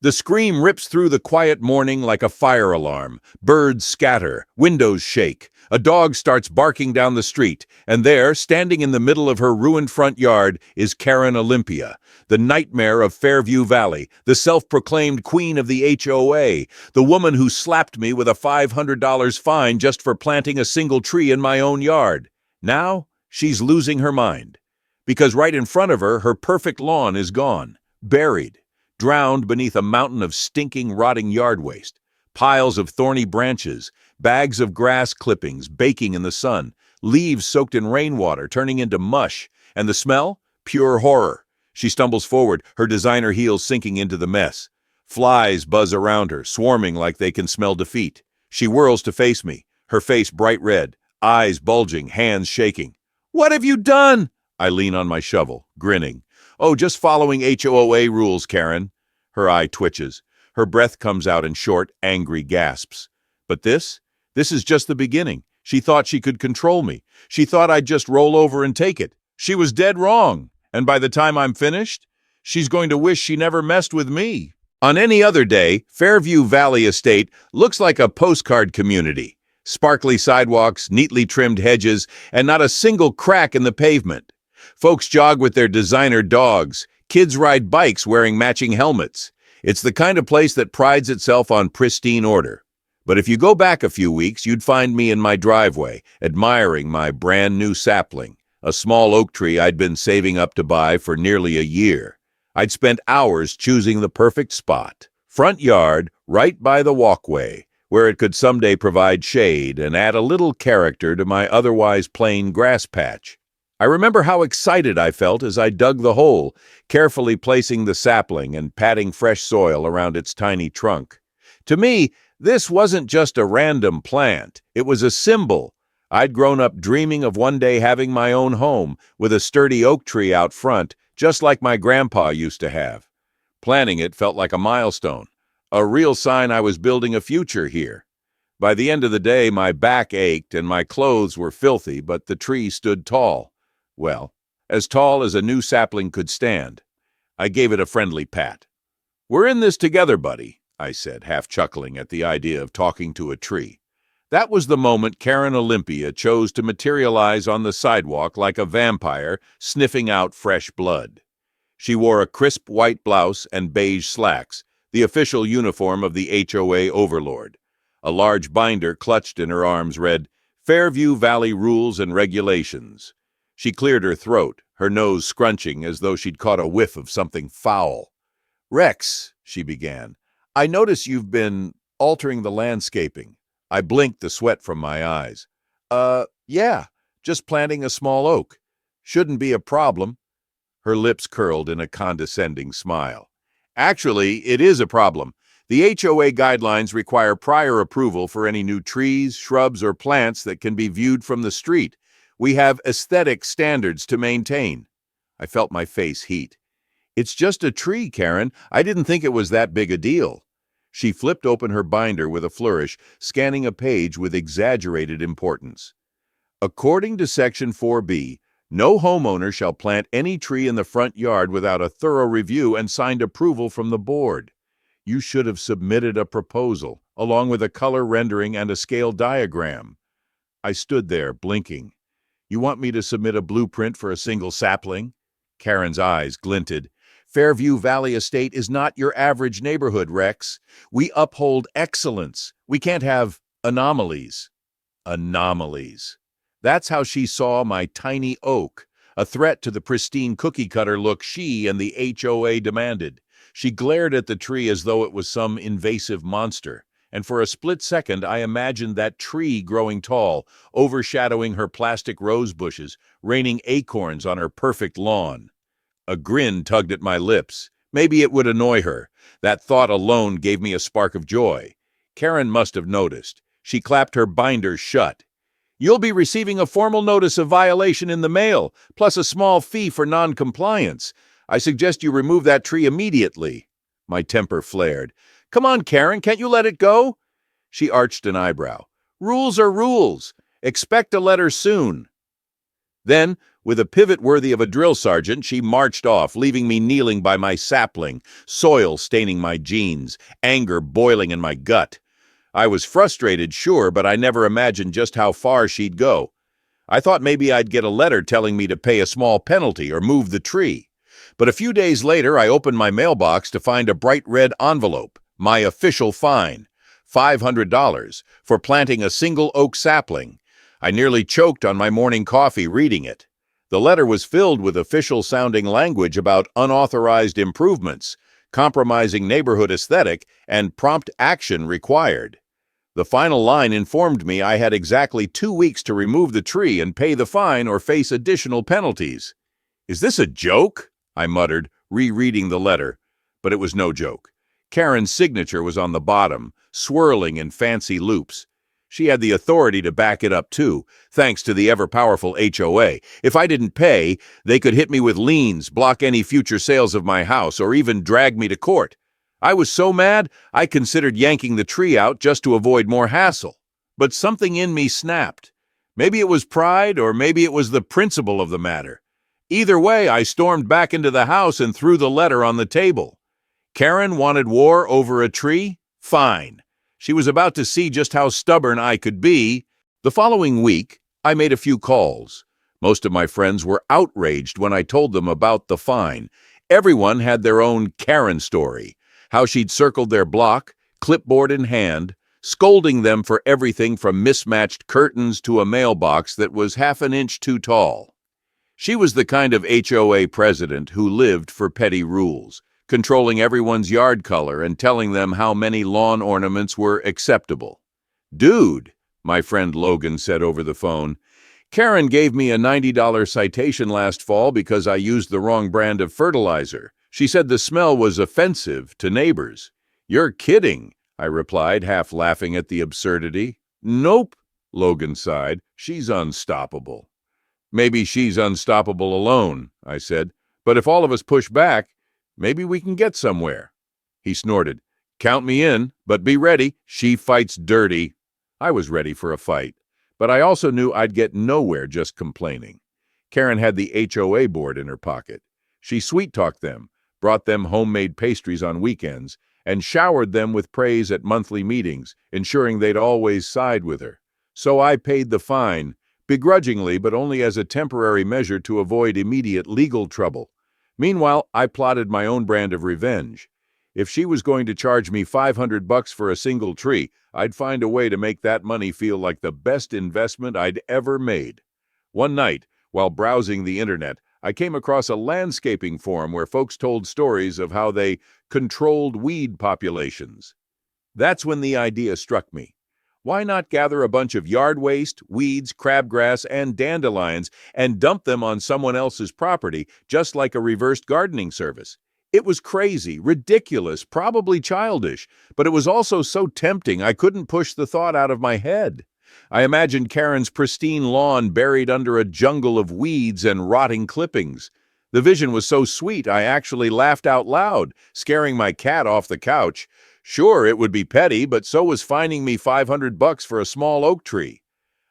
The scream rips through the quiet morning like a fire alarm. Birds scatter, windows shake. A dog starts barking down the street, and there, standing in the middle of her ruined front yard, is Karen Olympia, the nightmare of Fairview Valley, the self-proclaimed queen of the HOA, the woman who slapped me with a $500 fine just for planting a single tree in my own yard. Now, she's losing her mind. Because right in front of her, her perfect lawn is gone, buried, drowned beneath a mountain of stinking, rotting yard waste. Piles of thorny branches, bags of grass clippings baking in the sun, leaves soaked in rainwater turning into mush, and the smell? Pure horror. She stumbles forward, her designer heels sinking into the mess. Flies buzz around her, swarming like they can smell defeat. She whirls to face me, her face bright red, eyes bulging, hands shaking. "What have you done?" I lean on my shovel, grinning. "Oh, just following HOA rules, Karen." Her eye twitches. Her breath comes out in short, angry gasps. But this is just the beginning. She thought she could control me. She thought I'd just roll over and take it. She was dead wrong. And by the time I'm finished, she's going to wish she never messed with me. On any other day, Fairview Valley Estate looks like a postcard community. Sparkly sidewalks, neatly trimmed hedges, and not a single crack in the pavement. Folks jog with their designer dogs. Kids ride bikes wearing matching helmets. It's the kind of place that prides itself on pristine order. But if you go back a few weeks, you'd find me in my driveway, admiring my brand new sapling, a small oak tree I'd been saving up to buy for nearly a year. I'd spent hours choosing the perfect spot. Front yard, right by the walkway, where it could someday provide shade and add a little character to my otherwise plain grass patch. I remember how excited I felt as I dug the hole, carefully placing the sapling and patting fresh soil around its tiny trunk. To me, this wasn't just a random plant. It was a symbol. I'd grown up dreaming of one day having my own home, with a sturdy oak tree out front, just like my grandpa used to have. Planting it felt like a milestone, a real sign I was building a future here. By the end of the day, my back ached and my clothes were filthy, but the tree stood tall. Well, as tall as a new sapling could stand. I gave it a friendly pat. "We're in this together, buddy," I said, half chuckling at the idea of talking to a tree. That was the moment Karen Olympia chose to materialize on the sidewalk like a vampire sniffing out fresh blood. She wore a crisp white blouse and beige slacks, the official uniform of the HOA overlord. A large binder clutched in her arms read, "Fairview Valley Rules and Regulations." She cleared her throat, her nose scrunching as though she'd caught a whiff of something foul. "Rex," she began, "I notice you've been altering the landscaping." I blinked, the sweat from my eyes. Yeah, just planting a small oak. Shouldn't be a problem." Her lips curled in a condescending smile. "Actually, it is a problem. The HOA guidelines require prior approval for any new trees, shrubs, or plants that can be viewed from the street. We have aesthetic standards to maintain." I felt my face heat. "It's just a tree, Karen. I didn't think it was that big a deal." She flipped open her binder with a flourish, scanning a page with exaggerated importance. "According to Section 4B, no homeowner shall plant any tree in the front yard without a thorough review and signed approval from the board. You should have submitted a proposal, along with a color rendering and a scale diagram." I stood there, blinking. "You want me to submit a blueprint for a single sapling?" Karen's eyes glinted. "Fairview Valley Estate is not your average neighborhood, Rex. We uphold excellence. We can't have anomalies." Anomalies. That's how she saw my tiny oak, a threat to the pristine cookie-cutter look she and the HOA demanded. She glared at the tree as though it was some invasive monster, and for a split second I imagined that tree growing tall, overshadowing her plastic rose bushes, raining acorns on her perfect lawn. A grin tugged at my lips. Maybe it would annoy her. That thought alone gave me a spark of joy. Karen must have noticed. She clapped her binder shut. "You'll be receiving a formal notice of violation in the mail, plus a small fee for non-compliance. I suggest you remove that tree immediately." My temper flared. "Come on, Karen, can't you let it go?" She arched an eyebrow. "Rules are rules. Expect a letter soon." Then, With a pivot worthy of a drill sergeant, she marched off, leaving me kneeling by my sapling, soil staining my jeans, anger boiling in my gut. I was frustrated, sure, but I never imagined just how far she'd go. I thought maybe I'd get a letter telling me to pay a small penalty or move the tree. But a few days later, I opened my mailbox to find a bright red envelope, my official fine, $500 for planting a single oak sapling. I nearly choked on my morning coffee reading it. The letter was filled with official-sounding language about unauthorized improvements, compromising neighborhood aesthetic, and prompt action required. The final line informed me I had exactly 2 weeks to remove the tree and pay the fine or face additional penalties. "Is this a joke?" I muttered, rereading the letter. But it was no joke. Karen's signature was on the bottom, swirling in fancy loops. She had the authority to back it up, too, thanks to the ever-powerful HOA. If I didn't pay, they could hit me with liens, block any future sales of my house, or even drag me to court. I was so mad, I considered yanking the tree out just to avoid more hassle. But something in me snapped. Maybe it was pride, or maybe it was the principle of the matter. Either way, I stormed back into the house and threw the letter on the table. Karen wanted war over a tree? Fine. She was about to see just how stubborn I could be. The following week, I made a few calls. Most of my friends were outraged when I told them about the fine. Everyone had their own Karen story, how she'd circled their block, clipboard in hand, scolding them for everything from mismatched curtains to a mailbox that was half an inch too tall. She was the kind of HOA president who lived for petty rules, controlling everyone's yard color and telling them how many lawn ornaments were acceptable. "Dude," my friend Logan said over the phone, "Karen gave me a $90 citation last fall because I used the wrong brand of fertilizer. She said the smell was offensive to neighbors." "You're kidding," I replied, half laughing at the absurdity. "Nope," Logan sighed. "She's unstoppable." "Maybe she's unstoppable alone," I said. "But if all of us push back, maybe we can get somewhere." He snorted. "Count me in, but be ready. She fights dirty." I was ready for a fight, but I also knew I'd get nowhere just complaining. Karen had the HOA board in her pocket. She sweet-talked them, brought them homemade pastries on weekends, and showered them with praise at monthly meetings, ensuring they'd always side with her. So I paid the fine, begrudgingly but only as a temporary measure to avoid immediate legal trouble. Meanwhile, I plotted my own brand of revenge. If she was going to charge me $500 for a single tree, I'd find a way to make that money feel like the best investment I'd ever made. One night, while browsing the internet, I came across a landscaping forum where folks told stories of how they controlled weed populations. That's when the idea struck me. Why not gather a bunch of yard waste, weeds, crabgrass, and dandelions and dump them on someone else's property, just like a reversed gardening service? It was crazy, ridiculous, probably childish, but it was also so tempting I couldn't push the thought out of my head. I imagined Karen's pristine lawn buried under a jungle of weeds and rotting clippings. The vision was so sweet I actually laughed out loud, scaring my cat off the couch. Sure, it would be petty, but so was fining me $500 for a small oak tree.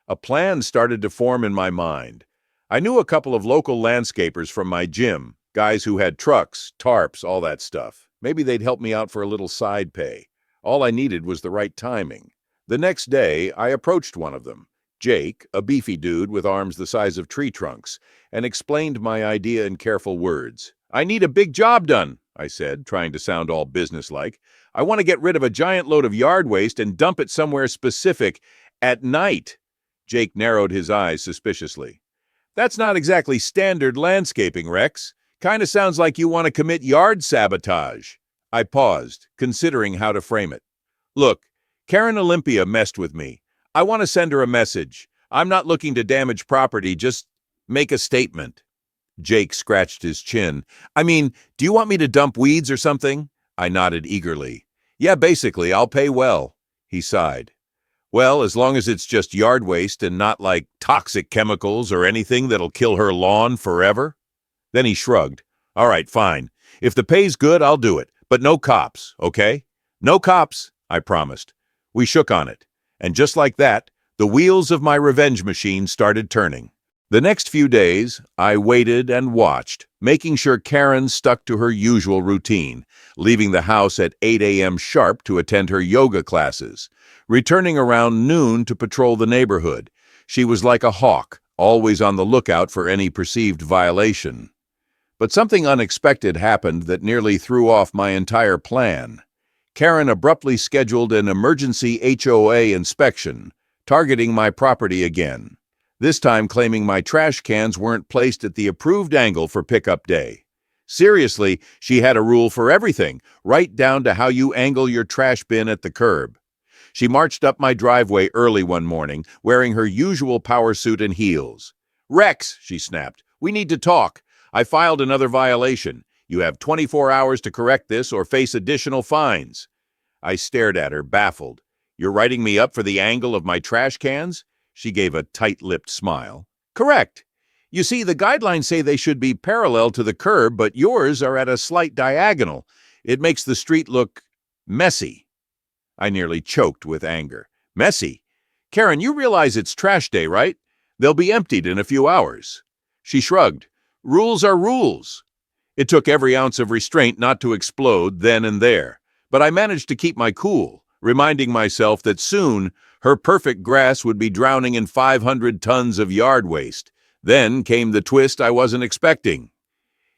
A plan started to form in my mind. I knew a couple of local landscapers from my gym, guys who had trucks, tarps, all that stuff. Maybe they'd help me out for a little side pay. All I needed was the right timing. The next day, I approached one of them, Jake, a beefy dude with arms the size of tree trunks, and explained my idea in careful words. "I need a big job done," I said, trying to sound all businesslike. "I want to get rid of a giant load of yard waste and dump it somewhere specific at night." Jake narrowed his eyes suspiciously. "That's not exactly standard landscaping, Rex. Kinda sounds like you want to commit yard sabotage." I paused, considering how to frame it. "Look, Karen Olympia messed with me. I want to send her a message. I'm not looking to damage property, just make a statement." Jake scratched his chin. "I mean, do you want me to dump weeds or something?" I nodded eagerly. "Yeah, basically, I'll pay well." He sighed. "Well, as long as it's just yard waste and not like toxic chemicals or anything that'll kill her lawn forever." Then he shrugged. "All right, fine. If the pay's good, I'll do it. But no cops, okay?" "No cops," I promised. We shook on it. And just like that, the wheels of my revenge machine started turning. The next few days, I waited and watched, making sure Karen stuck to her usual routine, leaving the house at 8 a.m. sharp to attend her yoga classes, returning around noon to patrol the neighborhood. She was like a hawk, always on the lookout for any perceived violation. But something unexpected happened that nearly threw off my entire plan. Karen abruptly scheduled an emergency HOA inspection, targeting my property again, this time claiming my trash cans weren't placed at the approved angle for pickup day. Seriously, she had a rule for everything, right down to how you angle your trash bin at the curb. She marched up my driveway early one morning, wearing her usual power suit and heels. "Rex," she snapped, "we need to talk. I filed another violation. You have 24 hours to correct this or face additional fines." I stared at her, baffled. "You're writing me up for the angle of my trash cans?" She gave a tight-lipped smile. "Correct. You see, the guidelines say they should be parallel to the curb, but yours are at a slight diagonal. It makes the street look messy." I nearly choked with anger. "Messy? Karen, you realize it's trash day, right? They'll be emptied in a few hours." She shrugged. "Rules are rules." It took every ounce of restraint not to explode then and there, but I managed to keep my cool, reminding myself that soon her perfect grass would be drowning in 500 tons of yard waste. Then came the twist I wasn't expecting.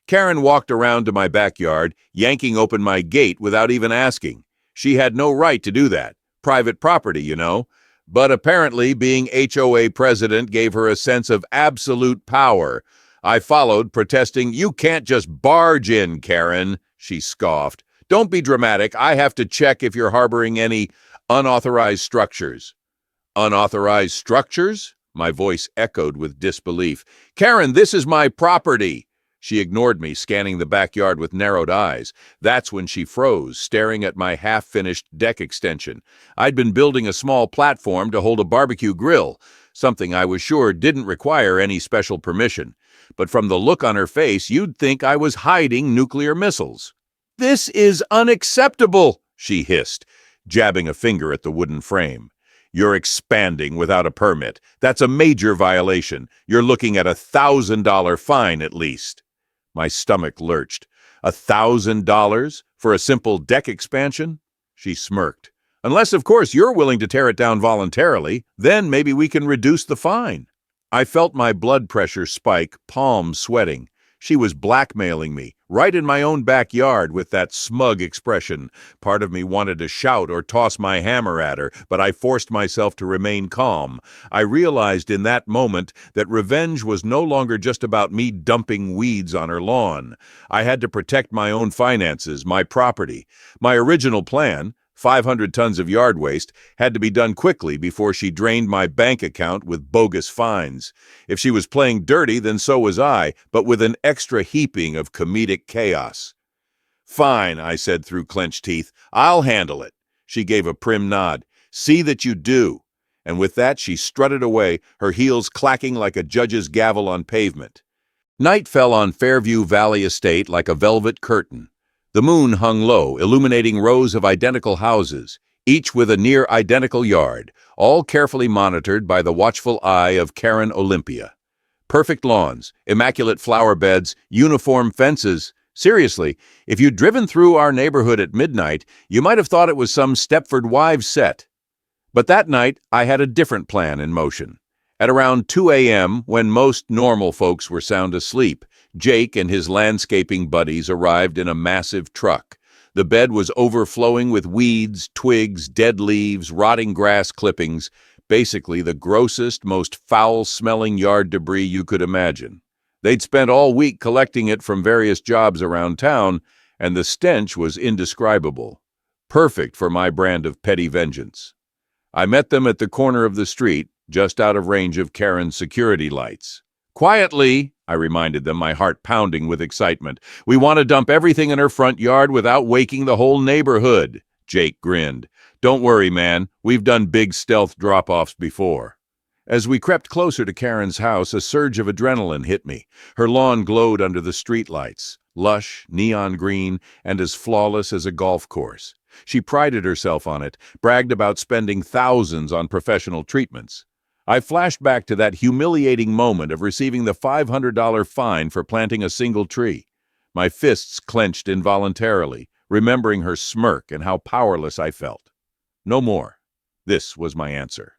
Karen walked around to my backyard, yanking open my gate without even asking. She had no right to do that. Private property, you know. But apparently being HOA president gave her a sense of absolute power. I followed, protesting, "You can't just barge in, Karen," she scoffed. "Don't be dramatic. I have to check if you're harboring any unauthorized structures." "Unauthorized structures?" My voice echoed with disbelief. "Karen, this is my property." She ignored me, scanning the backyard with narrowed eyes. That's when she froze, staring at my half-finished deck extension. I'd been building a small platform to hold a barbecue grill, something I was sure didn't require any special permission. But from the look on her face, you'd think I was hiding nuclear missiles. "This is unacceptable," she hissed, jabbing a finger at the wooden frame. "You're expanding without a permit. That's a major violation. You're looking at $1,000 fine at least." My stomach lurched. $1,000 for a simple deck expansion? She smirked. "Unless, of course, you're willing to tear it down voluntarily, then maybe we can reduce the fine." I felt my blood pressure spike, palms sweating. She was blackmailing me, right in my own backyard with that smug expression. Part of me wanted to shout or toss my hammer at her, but I forced myself to remain calm. I realized in that moment that revenge was no longer just about me dumping weeds on her lawn. I had to protect my own finances, my property. My original plan, 500 tons of yard waste, had to be done quickly before she drained my bank account with bogus fines. If she was playing dirty, then so was I, but with an extra heaping of comedic chaos. "Fine," I said through clenched teeth. "I'll handle it." She gave a prim nod. "See that you do." And with that, she strutted away, her heels clacking like a judge's gavel on pavement. Night fell on Fairview Valley Estate like a velvet curtain. The moon hung low, illuminating rows of identical houses, each with a near-identical yard, all carefully monitored by the watchful eye of Karen Olympia. Perfect lawns, immaculate flower beds, uniform fences. Seriously, if you'd driven through our neighborhood at midnight, you might have thought it was some Stepford Wives set. But that night, I had a different plan in motion. At around 2 a.m., when most normal folks were sound asleep, Jake and his landscaping buddies arrived in a massive truck. The bed was overflowing with weeds, twigs, dead leaves, rotting grass clippings, basically the grossest, most foul-smelling yard debris you could imagine. They'd spent all week collecting it from various jobs around town, and the stench was indescribable. Perfect for my brand of petty vengeance. I met them at the corner of the street, just out of range of Karen's security lights. "Quietly," I reminded them, my heart pounding with excitement. "We want to dump everything in her front yard without waking the whole neighborhood." Jake grinned. "Don't worry, man. We've done big stealth drop-offs before." As we crept closer to Karen's house, a surge of adrenaline hit me. Her lawn glowed under the streetlights, lush, neon green, and as flawless as a golf course. She prided herself on it, bragged about spending thousands on professional treatments. I flashed back to that humiliating moment of receiving the $500 fine for planting a single tree. My fists clenched involuntarily, remembering her smirk and how powerless I felt. No more. This was my answer.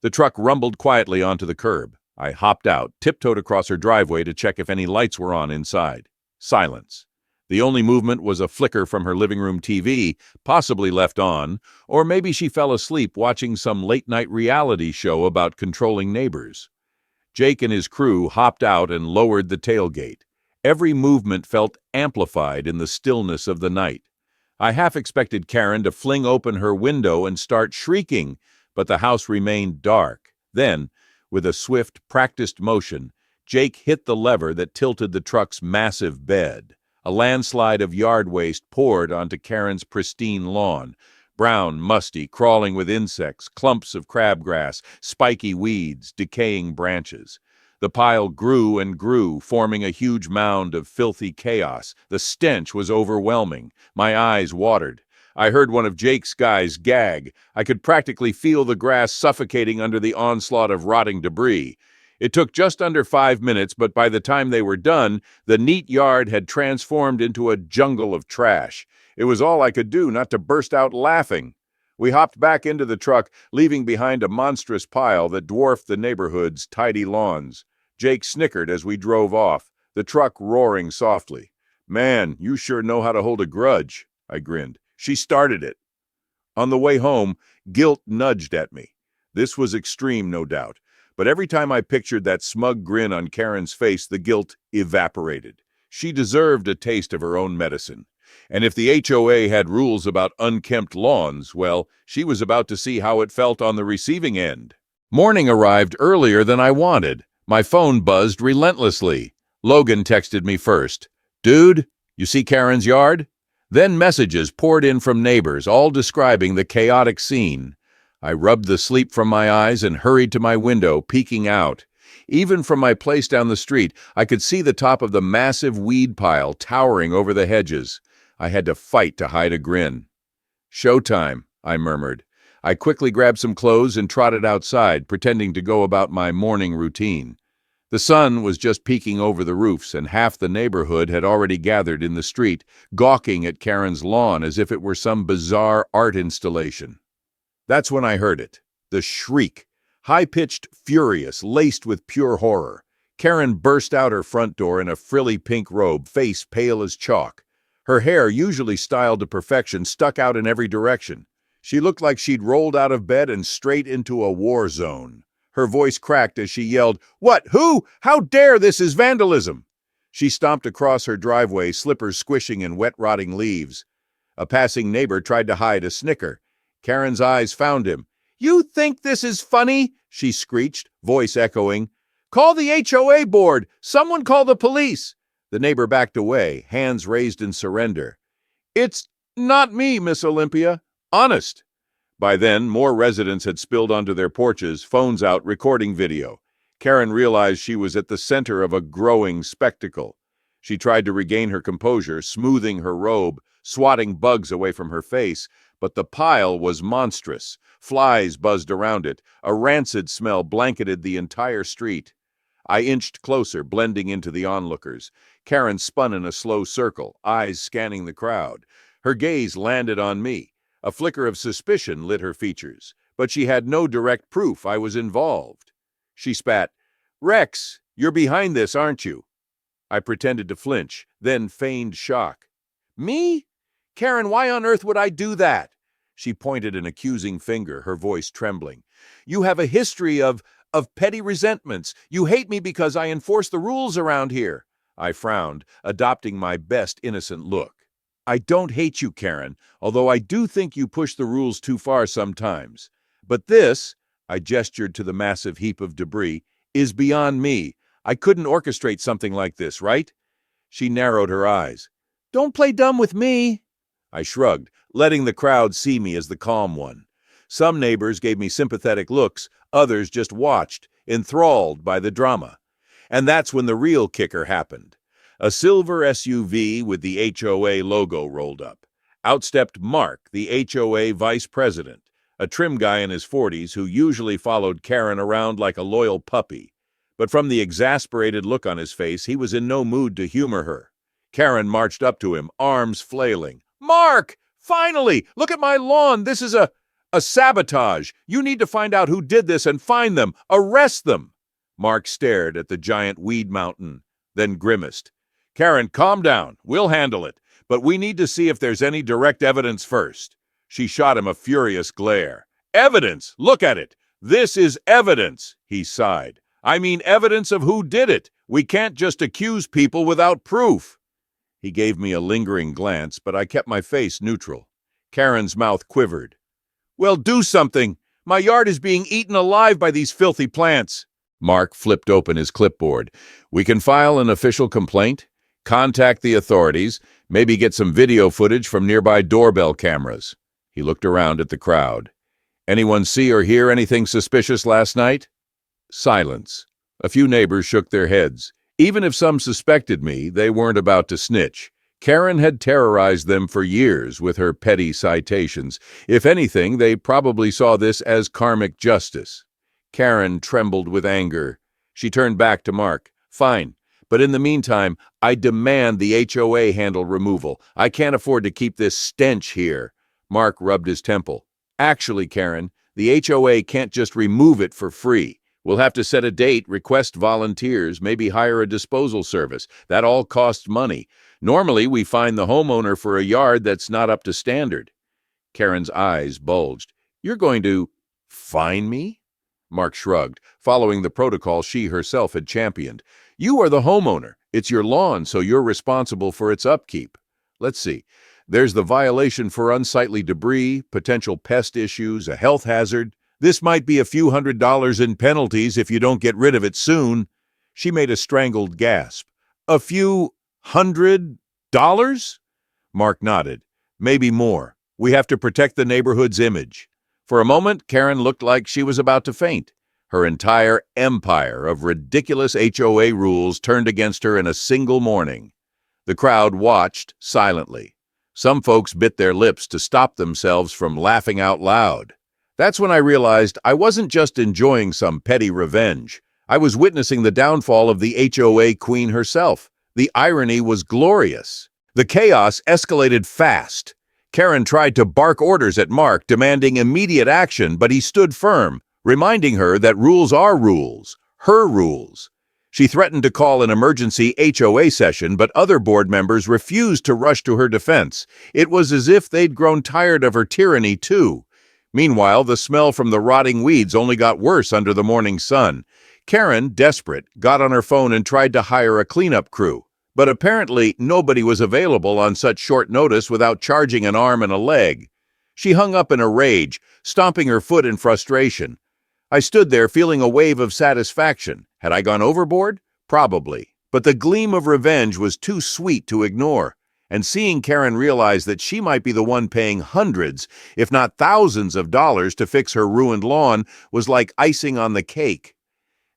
The truck rumbled quietly onto the curb. I hopped out, tiptoed across her driveway to check if any lights were on inside. Silence. The only movement was a flicker from her living room TV, possibly left on, or maybe she fell asleep watching some late-night reality show about controlling neighbors. Jake and his crew hopped out and lowered the tailgate. Every movement felt amplified in the stillness of the night. I half expected Karen to fling open her window and start shrieking, but the house remained dark. Then, with a swift, practiced motion, Jake hit the lever that tilted the truck's massive bed. A landslide of yard waste poured onto Karen's pristine lawn, brown, musty, crawling with insects, clumps of crabgrass, spiky weeds, decaying branches. The pile grew and grew, forming a huge mound of filthy chaos. The stench was overwhelming. My eyes watered. I heard one of Jake's guys gag. I could practically feel the grass suffocating under the onslaught of rotting debris. It took just under 5 minutes, but by the time they were done, the neat yard had transformed into a jungle of trash. It was all I could do not to burst out laughing. We hopped back into the truck, leaving behind a monstrous pile that dwarfed the neighborhood's tidy lawns. Jake snickered as we drove off, the truck roaring softly. "Man, you sure know how to hold a grudge," I grinned. "She started it." On the way home, guilt nudged at me. This was extreme, no doubt, but every time I pictured that smug grin on Karen's face, the guilt evaporated. She deserved a taste of her own medicine. And if the HOA had rules about unkempt lawns, well, she was about to see how it felt on the receiving end. Morning arrived earlier than I wanted. My phone buzzed relentlessly. Logan texted me first. "Dude, you see Karen's yard?" Then messages poured in from neighbors, all describing the chaotic scene. I rubbed the sleep from my eyes and hurried to my window, peeking out. Even from my place down the street, I could see the top of the massive weed pile towering over the hedges. I had to fight to hide a grin. "Showtime," I murmured. I quickly grabbed some clothes and trotted outside, pretending to go about my morning routine. The sun was just peeking over the roofs, and half the neighborhood had already gathered in the street, gawking at Karen's lawn as if it were some bizarre art installation. That's when I heard it. The shriek. High-pitched, furious, laced with pure horror. Karen burst out her front door in a frilly pink robe, face pale as chalk. Her hair, usually styled to perfection, stuck out in every direction. She looked like she'd rolled out of bed and straight into a war zone. Her voice cracked as she yelled, "What? Who? How dare this is vandalism!" She stomped across her driveway, slippers squishing in wet, rotting leaves. A passing neighbor tried to hide a snicker. Karen's eyes found him. "You think this is funny?" she screeched, voice echoing. "Call the HOA board! Someone call the police!" The neighbor backed away, hands raised in surrender. "It's not me, Miss Olympia. Honest." By then, more residents had spilled onto their porches, phones out, recording video. Karen realized she was at the center of a growing spectacle. She tried to regain her composure, smoothing her robe, swatting bugs away from her face, but the pile was monstrous. Flies buzzed around it. A rancid smell blanketed the entire street. I inched closer, blending into the onlookers. Karen spun in a slow circle, eyes scanning the crowd. Her gaze landed on me. A flicker of suspicion lit her features, but she had no direct proof I was involved. She spat, "Rex, you're behind this, aren't you?" I pretended to flinch, then feigned shock. "Me? Karen, why on earth would I do that?" She pointed an accusing finger, her voice trembling. "You have a history of petty resentments. You hate me because I enforce the rules around here." I frowned, adopting my best innocent look. "I don't hate you, Karen, although I do think you push the rules too far sometimes. But this," I gestured to the massive heap of debris, "is beyond me. I couldn't orchestrate something like this, right?" She narrowed her eyes. "Don't play dumb with me." I shrugged, letting the crowd see me as the calm one. Some neighbors gave me sympathetic looks, others just watched, enthralled by the drama. And that's when the real kicker happened. A silver SUV with the HOA logo rolled up. Out stepped Mark, the HOA vice president. a trim guy in his 40s who usually followed Karen around like a loyal puppy. But from the exasperated look on his face, he was in no mood to humor her. Karen marched up to him, arms flailing. "Mark! Finally! Look at my lawn! This is a sabotage! You need to find out who did this and find them! Arrest them!" Mark stared at the giant weed mountain, then grimaced. "Karen, calm down. We'll handle it. But we need to see if there's any direct evidence first." She shot him a furious glare. "Evidence! Look at it! This is evidence!" he sighed. "I mean evidence of who did it. We can't just accuse people without proof." He gave me a lingering glance, but I kept my face neutral. Karen's mouth quivered. "Well, do something! My yard is being eaten alive by these filthy plants." Mark flipped open his clipboard. "We can file an official complaint, contact the authorities, maybe get some video footage from nearby doorbell cameras." He looked around at the crowd. "Anyone see or hear anything suspicious last night?" Silence. A few neighbors shook their heads. Even if some suspected me, they weren't about to snitch. Karen had terrorized them for years with her petty citations. If anything, they probably saw this as karmic justice. Karen trembled with anger. She turned back to Mark. "Fine, but in the meantime, I demand the HOA handle removal. I can't afford to keep this stench here." Mark rubbed his temple. "Actually, Karen, the HOA can't just remove it for free. We'll have to set a date, request volunteers, maybe hire a disposal service. That all costs money. Normally, we fine the homeowner for a yard that's not up to standard." Karen's eyes bulged. "You're going to fine me?" Mark shrugged, following the protocol she herself had championed. "You are the homeowner. It's your lawn, so you're responsible for its upkeep. Let's see. There's the violation for unsightly debris, potential pest issues, a health hazard. This might be a few $100s in penalties if you don't get rid of it soon." She made a strangled gasp. "A few $100? Mark nodded. "Maybe more. We have to protect the neighborhood's image." For a moment, Karen looked like she was about to faint. Her entire empire of ridiculous HOA rules turned against her in a single morning. The crowd watched silently. Some folks bit their lips to stop themselves from laughing out loud. That's when I realized I wasn't just enjoying some petty revenge. I was witnessing the downfall of the HOA queen herself. The irony was glorious. The chaos escalated fast. Karen tried to bark orders at Mark, demanding immediate action, but he stood firm, reminding her that rules are rules, her rules. She threatened to call an emergency HOA session, but other board members refused to rush to her defense. It was as if they'd grown tired of her tyranny, too. Meanwhile, the smell from the rotting weeds only got worse under the morning sun. Karen, desperate, got on her phone and tried to hire a cleanup crew. But apparently, nobody was available on such short notice without charging an arm and a leg. She hung up in a rage, stomping her foot in frustration. I stood there feeling a wave of satisfaction. Had I gone overboard? Probably. But the gleam of revenge was too sweet to ignore. And seeing Karen realize that she might be the one paying hundreds, if not thousands of dollars to fix her ruined lawn was like icing on the cake.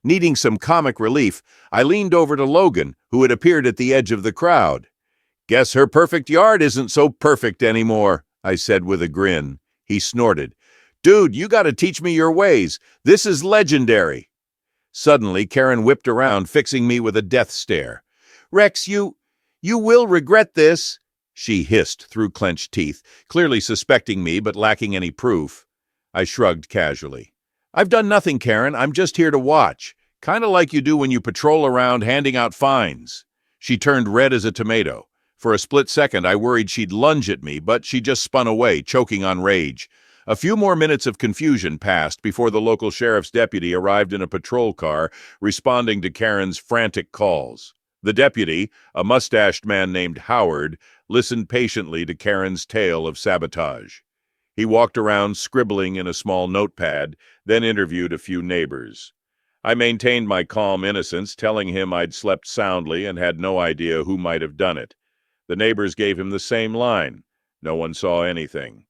Needing some comic relief, I leaned over to Logan, who had appeared at the edge of the crowd. "Guess her perfect yard isn't so perfect anymore," I said with a grin. He snorted. "Dude, you gotta teach me your ways. This is legendary." Suddenly, Karen whipped around, fixing me with a death stare. "Rex, you will regret this," she hissed through clenched teeth, clearly suspecting me but lacking any proof. I shrugged casually. "I've done nothing, Karen. I'm just here to watch. Kinda like you do when you patrol around handing out fines." She turned red as a tomato. For a split second, I worried she'd lunge at me, but she just spun away, choking on rage. A few more minutes of confusion passed before the local sheriff's deputy arrived in a patrol car, responding to Karen's frantic calls. The deputy, a mustached man named Howard, listened patiently to Karen's tale of sabotage. He walked around scribbling in a small notepad, then interviewed a few neighbors. I maintained my calm innocence, telling him I'd slept soundly and had no idea who might have done it. The neighbors gave him the same line. No one saw anything.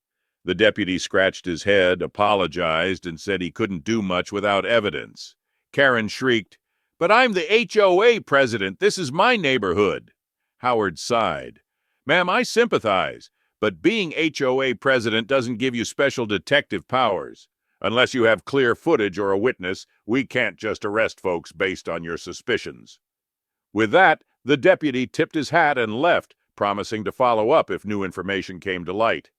The deputy scratched his head, apologized, and said he couldn't do much without evidence. Karen shrieked, "But I'm the HOA president. This is my neighborhood." Howard sighed. "Ma'am, I sympathize, But being HOA president doesn't give you special detective powers. Unless you have clear footage or a witness, we can't just arrest folks based on your suspicions. With that, the deputy tipped his hat and left, promising to follow up if new information came to light.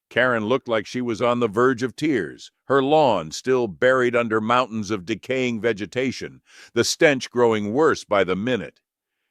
Karen looked like she was on the verge of tears, her lawn still buried under mountains of decaying vegetation, the stench growing worse by the minute.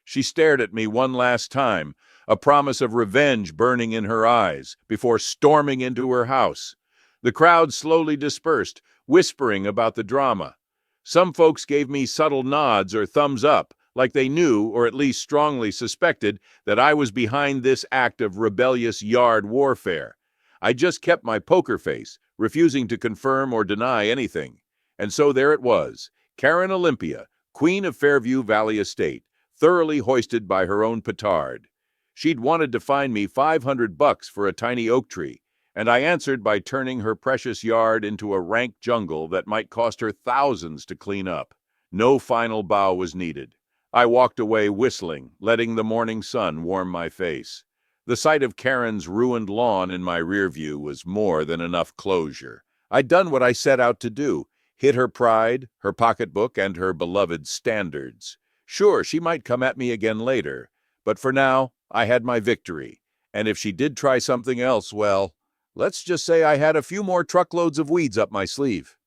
She stared at me one last time, a promise of revenge burning in her eyes, before storming into her house. The crowd slowly dispersed, whispering about the drama. Some folks gave me subtle nods or thumbs up, like they knew, or at least strongly suspected, that I was behind this act of rebellious yard warfare. I just kept my poker face, refusing to confirm or deny anything. And so there it was, Karen Olympia, Queen of Fairview Valley Estate, thoroughly hoisted by her own petard. She'd wanted to find me $500 for a tiny oak tree, and I answered by turning her precious yard into a rank jungle that might cost her thousands to clean up. No final bow was needed. I walked away whistling, letting the morning sun warm my face. The sight of Karen's ruined lawn in my rear view was more than enough closure. I'd done what I set out to do, hit her pride, her pocketbook, and her beloved standards. Sure, she might come at me again later, but for now, I had my victory. And if she did try something else, well, let's just say I had a few more truckloads of weeds up my sleeve.